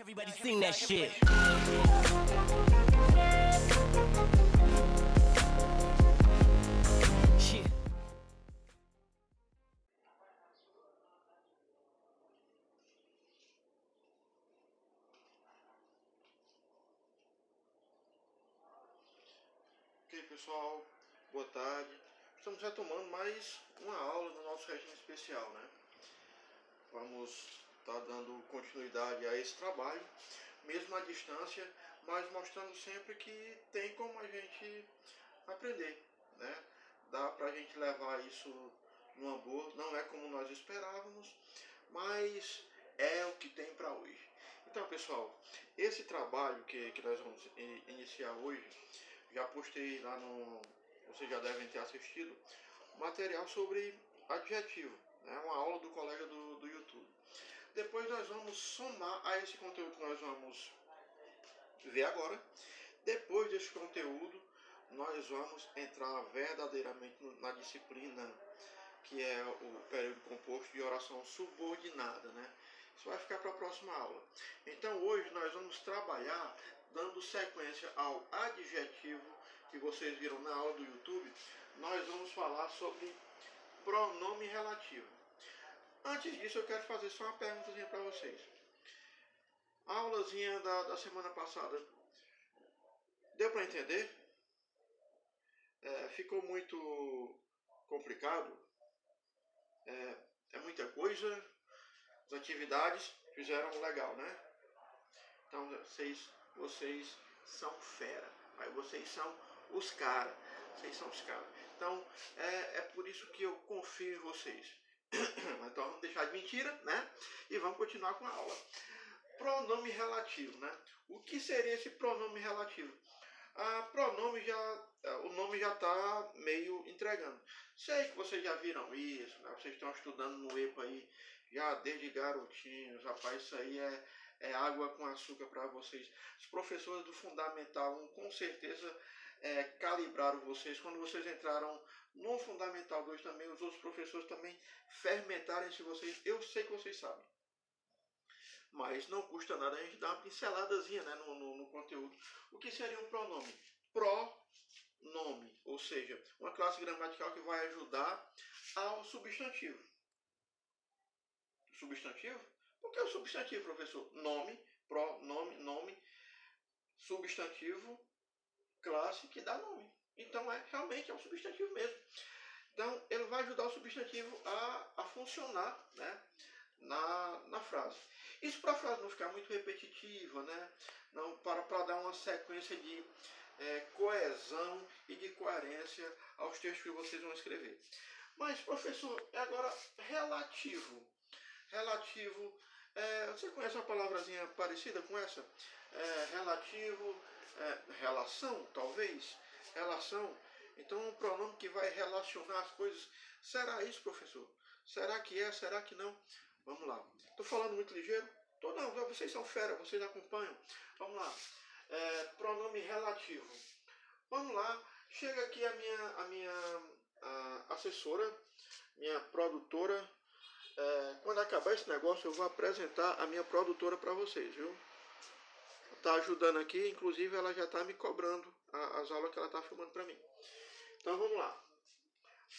Everybody sing that shit. Ok, pessoal, boa tarde. Estamos retomando mais uma aula do nosso regime especial, né? Vamos estar dando continuidade a esse trabalho, mesmo à distância, mas mostrando sempre que tem como a gente aprender, né? Dá pra gente levar isso numa boa, não é como nós esperávamos, mas é o que tem para hoje. Então, pessoal, esse trabalho que nós vamos iniciar hoje, já postei lá no... Vocês já devem ter assistido, material sobre adjetivo, né? Uma aula do colega do YouTube. Depois nós vamos somar a esse conteúdo que nós vamos ver agora. Depois desse conteúdo, nós vamos entrar verdadeiramente na disciplina que é o período composto de oração subordinada, né? Isso vai ficar para a próxima aula. Então hoje nós vamos trabalhar dando sequência ao adjetivo que vocês viram na aula do YouTube. Nós vamos falar sobre pronome relativo. Antes disso eu quero fazer só uma perguntazinha para vocês. A aulazinha da semana passada, deu para entender? Ficou muito complicado? É muita coisa, as atividades fizeram legal, né? Então vocês são fera, mas vocês são os caras, Então é por isso que eu confio em vocês. Então vamos deixar de mentira, né? E vamos continuar com a aula. Pronome relativo, né? O que seria esse pronome relativo? O nome já está meio entregando. Sei que vocês já viram isso, né? Vocês estão estudando no EPA aí já desde garotinhos. Rapaz, isso aí é água com açúcar para vocês. Os professores do Fundamental 1 com certeza calibraram vocês. Quando vocês entraram no Fundamental 2 também, os outros professores também fermentaram isso em vocês. Eu sei que vocês sabem. Mas não custa nada a gente dar uma pinceladazinha, né, no conteúdo. O que seria um pronome? Pronome, ou seja, uma classe gramatical que vai ajudar ao substantivo. Substantivo? Por que o substantivo, professor? Nome, pronome, nome, substantivo, classe que dá nome. Então realmente é um substantivo mesmo. Então ele vai ajudar o substantivo a funcionar, né, na frase. Isso para a frase não ficar muito repetitiva, né? Não, para dar uma sequência de coesão e de coerência aos textos que vocês vão escrever. Mas, professor, agora relativo. Relativo, você conhece uma palavrazinha parecida com essa? Relativo, relação, talvez? Relação. Então, um pronome que vai relacionar as coisas. Será isso, professor? Será que é? Será que não? Vamos lá. Estou falando muito ligeiro? Não, vocês são fera, vocês acompanham. Vamos lá. Pronome relativo. Vamos lá. Chega aqui a minha assessora, minha produtora. Quando acabar esse negócio, eu vou apresentar a minha produtora para vocês, viu? Está ajudando aqui, inclusive ela já está me cobrando as aulas que ela está filmando para mim. Então vamos lá.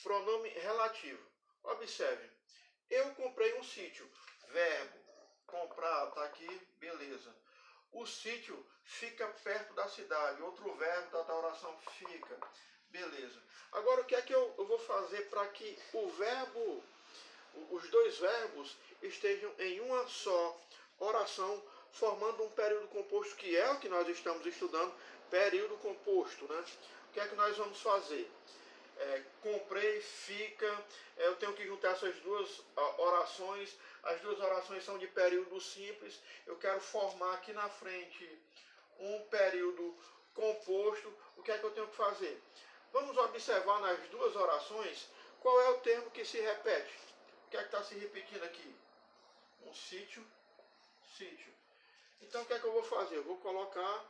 Pronome relativo. Observe. Eu comprei um sítio. Verbo. Comprar, tá aqui, beleza. O sítio fica perto da cidade. Outro verbo da oração fica. Beleza. Agora o que é que eu vou fazer para que os dois verbos estejam em uma só oração, formando um período composto, que é o que nós estamos estudando, período composto, né? O que é que nós vamos fazer? Comprei, fica, eu tenho que juntar essas duas orações. As duas orações são de período simples. Eu quero formar aqui na frente um período composto. O que é que eu tenho que fazer? Vamos observar nas duas orações qual é o termo que se repete. O que é que está se repetindo aqui? Um sítio, sítio. Então o que é que eu vou fazer? Eu vou colocar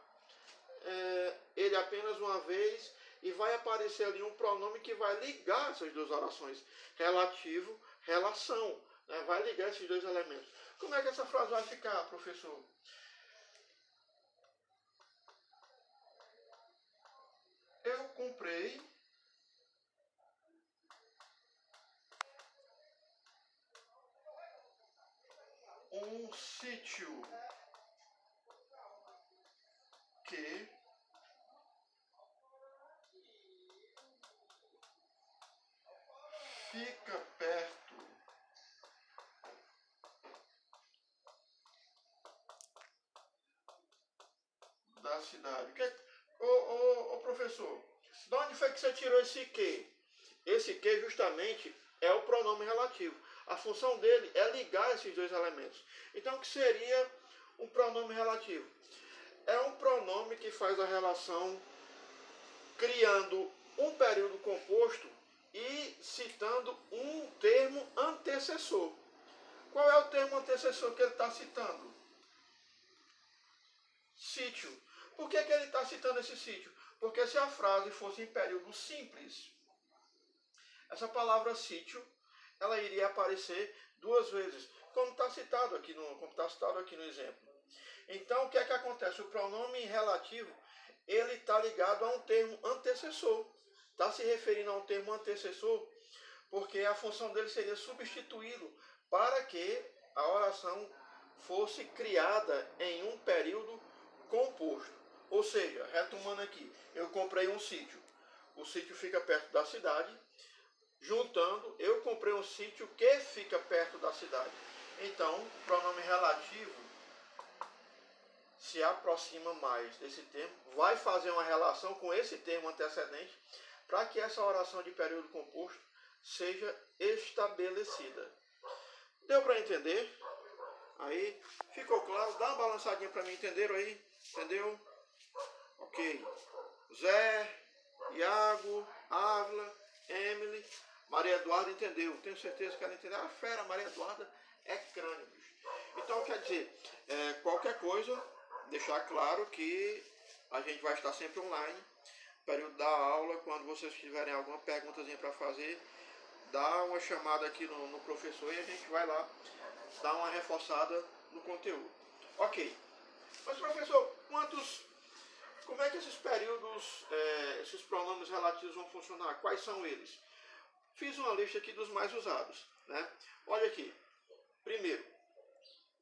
ele apenas uma vez e vai aparecer ali um pronome que vai ligar essas duas orações. Relativo, relação. Né? Vai ligar esses dois elementos. Como é que essa frase vai ficar, professor? eu comprei um sítio que fica perto da cidade. Ô professor, de onde foi que você tirou esse que? Esse que justamente é o pronome relativo. A função dele é ligar esses dois elementos. Então, o que seria um pronome relativo? É um pronome que faz a relação criando um período composto e citando um termo antecessor. Qual é o termo antecessor que ele está citando? Sítio. Por que ele está citando esse sítio? Porque se a frase fosse em período simples, essa palavra sítio, ela iria aparecer duas vezes, como está citado aqui no exemplo. Então, o que é que acontece? O pronome relativo, ele está ligado a um termo antecessor. Está se referindo a um termo antecessor, porque a função dele seria substituí-lo para que a oração fosse criada em um período composto. Ou seja, retomando aqui, eu comprei um sítio. O sítio fica perto da cidade. Juntando, eu comprei um sítio que fica perto da cidade. Então, o pronome relativo se aproxima mais desse termo, vai fazer uma relação com esse termo antecedente, para que essa oração de período composto seja estabelecida. Deu para entender? Aí, ficou claro? Dá uma balançadinha para mim, entenderam aí? Entendeu? Ok. Zé, Iago, Ávila, Emily, Maria Eduarda entendeu. Tenho certeza que ela entendeu. Ah, fera, Maria Eduarda é crânio, bicho. Então, quer dizer, qualquer coisa, deixar claro que a gente vai estar sempre online. Período da aula, quando vocês tiverem alguma perguntazinha para fazer, dá uma chamada aqui no professor e a gente vai lá dar uma reforçada no conteúdo. Ok. Mas, professor, como é que esses períodos, esses pronomes relativos vão funcionar? Quais são eles? Fiz uma lista aqui dos mais usados, né? Olha aqui. Primeiro,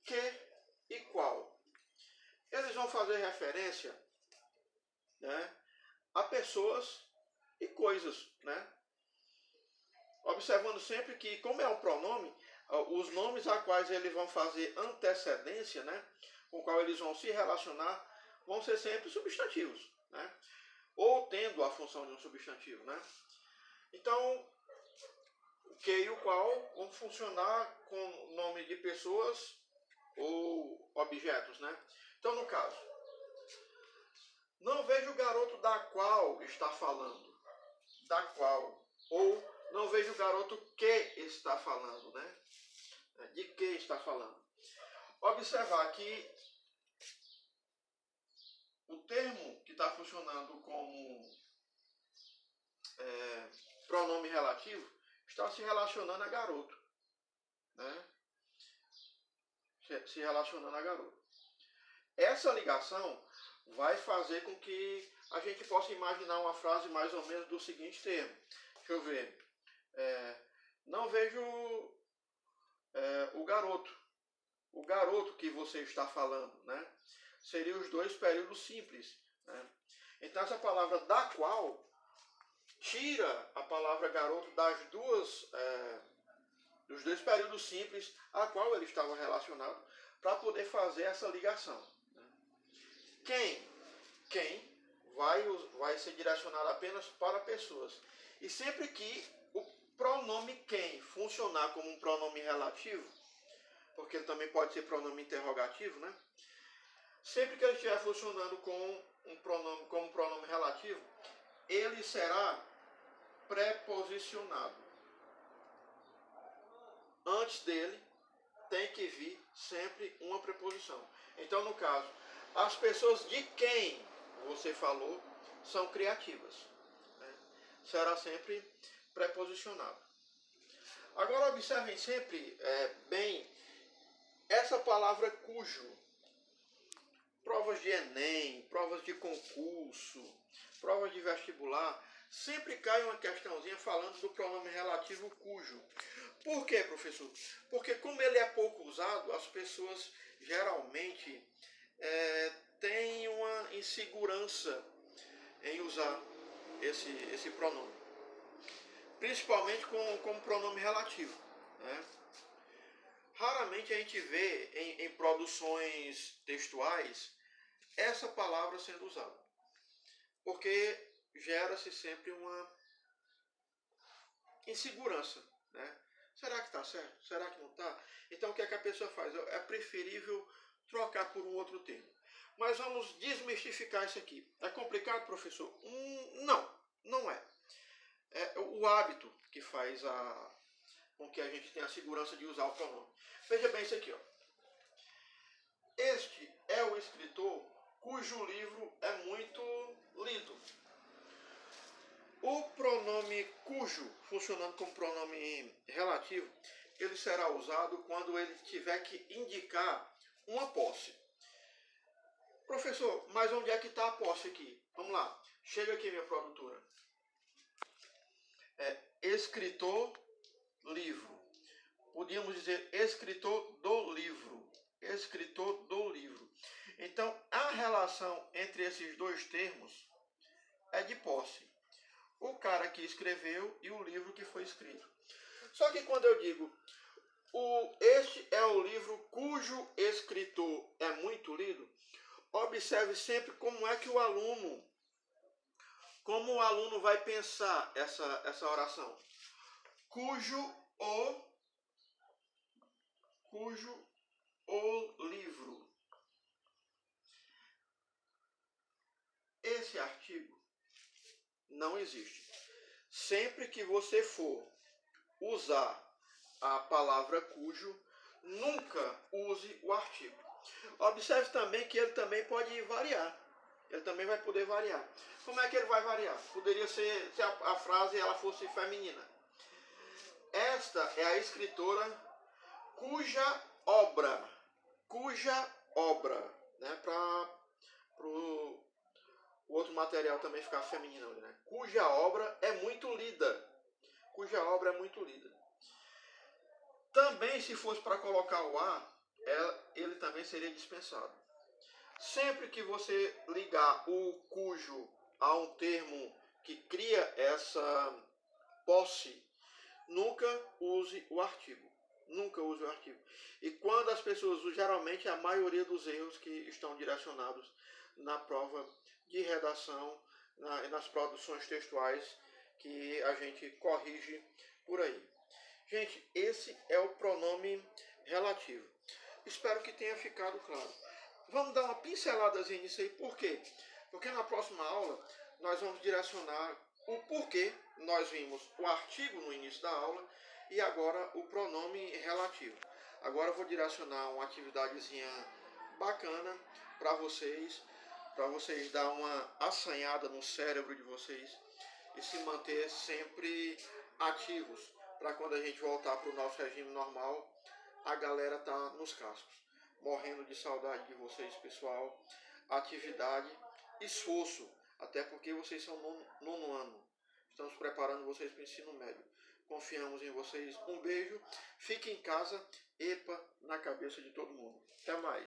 que e qual. Eles vão fazer referência, né, a pessoas e coisas, né? Observando sempre que, como é um pronome, os nomes a quais eles vão fazer antecedência, né, com qual eles vão se relacionar, vão ser sempre substantivos, né? Ou tendo a função de um substantivo, né? Então, o que e o qual vão funcionar com nome de pessoas ou objetos, né? Então, no caso, não vejo o garoto da qual está falando, da qual, ou não vejo o garoto que está falando, né? De que está falando. Observar que o termo que está funcionando como pronome relativo está se relacionando a garoto, né? Se relacionando a garoto. Essa ligação vai fazer com que a gente possa imaginar uma frase mais ou menos do seguinte termo. Deixa eu ver. Não vejo o garoto. O garoto que você está falando, né? Seria os dois períodos simples, né? Então essa palavra da qual tira a palavra garoto dos dois períodos simples a qual ele estava relacionado, para poder fazer essa ligação. Quem vai ser direcionado apenas para pessoas. E sempre que o pronome quem funcionar como um pronome relativo, porque ele também pode ser pronome interrogativo, né? Sempre que ele estiver funcionando como um pronome relativo, ele será preposicionado. Antes dele tem que vir sempre uma preposição. Então, no caso, as pessoas de quem você falou são criativas, né? Será sempre preposicionado. Agora observem sempre bem essa palavra cujo. provas de Enem, provas de concurso, provas de vestibular, sempre cai uma questãozinha falando do pronome relativo cujo. Por quê, professor? Porque como ele é pouco usado, as pessoas geralmente têm uma insegurança em usar esse pronome. Principalmente com pronome relativo, né? Raramente a gente vê em produções textuais essa palavra sendo usada, porque gera-se sempre uma insegurança, né? Será que está certo? Será que não está? Então o que é que a pessoa faz? É preferível trocar por um outro termo. Mas vamos desmistificar isso aqui. É complicado, professor? Não, não é. É o hábito que faz com que a gente tenha a segurança de usar o pronome. Veja bem isso aqui, ó. Este é o escritor cujo livro é muito lido. O pronome cujo, funcionando como pronome relativo, ele será usado quando ele tiver que indicar uma posse. Professor, mas onde é que está a posse aqui? Vamos lá, chega aqui minha produtora. Escritor, livro. Podíamos dizer escritor do livro. Escritor do livro. Então, a relação entre esses dois termos é de posse. O cara que escreveu e o livro que foi escrito. Só que quando eu digo este é o livro cujo escritor é muito lido, observe sempre como é que o aluno vai pensar essa oração. Cujo o livro. Esse artigo não existe. Sempre que você for usar a palavra cujo, nunca use o artigo. Observe também que ele também pode variar. Ele também vai poder variar. Como é que ele vai variar? Poderia ser se a frase ela fosse feminina. Esta é a escritora cuja obra, né? Para o outro material também ficar feminino, né? Cuja obra é muito lida. Cuja obra é muito lida. Também, se fosse para colocar o A, ele também seria dispensado. Sempre que você ligar o cujo a um termo que cria essa posse, nunca use o artigo. Nunca use o artigo. E quando as pessoas usam, geralmente a maioria dos erros que estão direcionados na prova de redação, nas produções textuais que a gente corrige por aí. Gente, esse é o pronome relativo. Espero que tenha ficado claro. Vamos dar uma pinceladazinha nisso aí. Por quê? Porque na próxima aula nós vamos direcionar o porquê. Nós vimos o artigo no início da aula e agora o pronome relativo. Agora eu vou direcionar uma atividadezinha bacana para vocês dar uma assanhada no cérebro de vocês e se manter sempre ativos para quando a gente voltar para o nosso regime normal, a galera tá nos cascos. Morrendo de saudade de vocês, pessoal. Atividade, esforço, até porque vocês são nono ano. Estamos preparando vocês para o ensino médio. Confiamos em vocês. Um beijo. Fique em casa. EPA na cabeça de todo mundo. Até mais.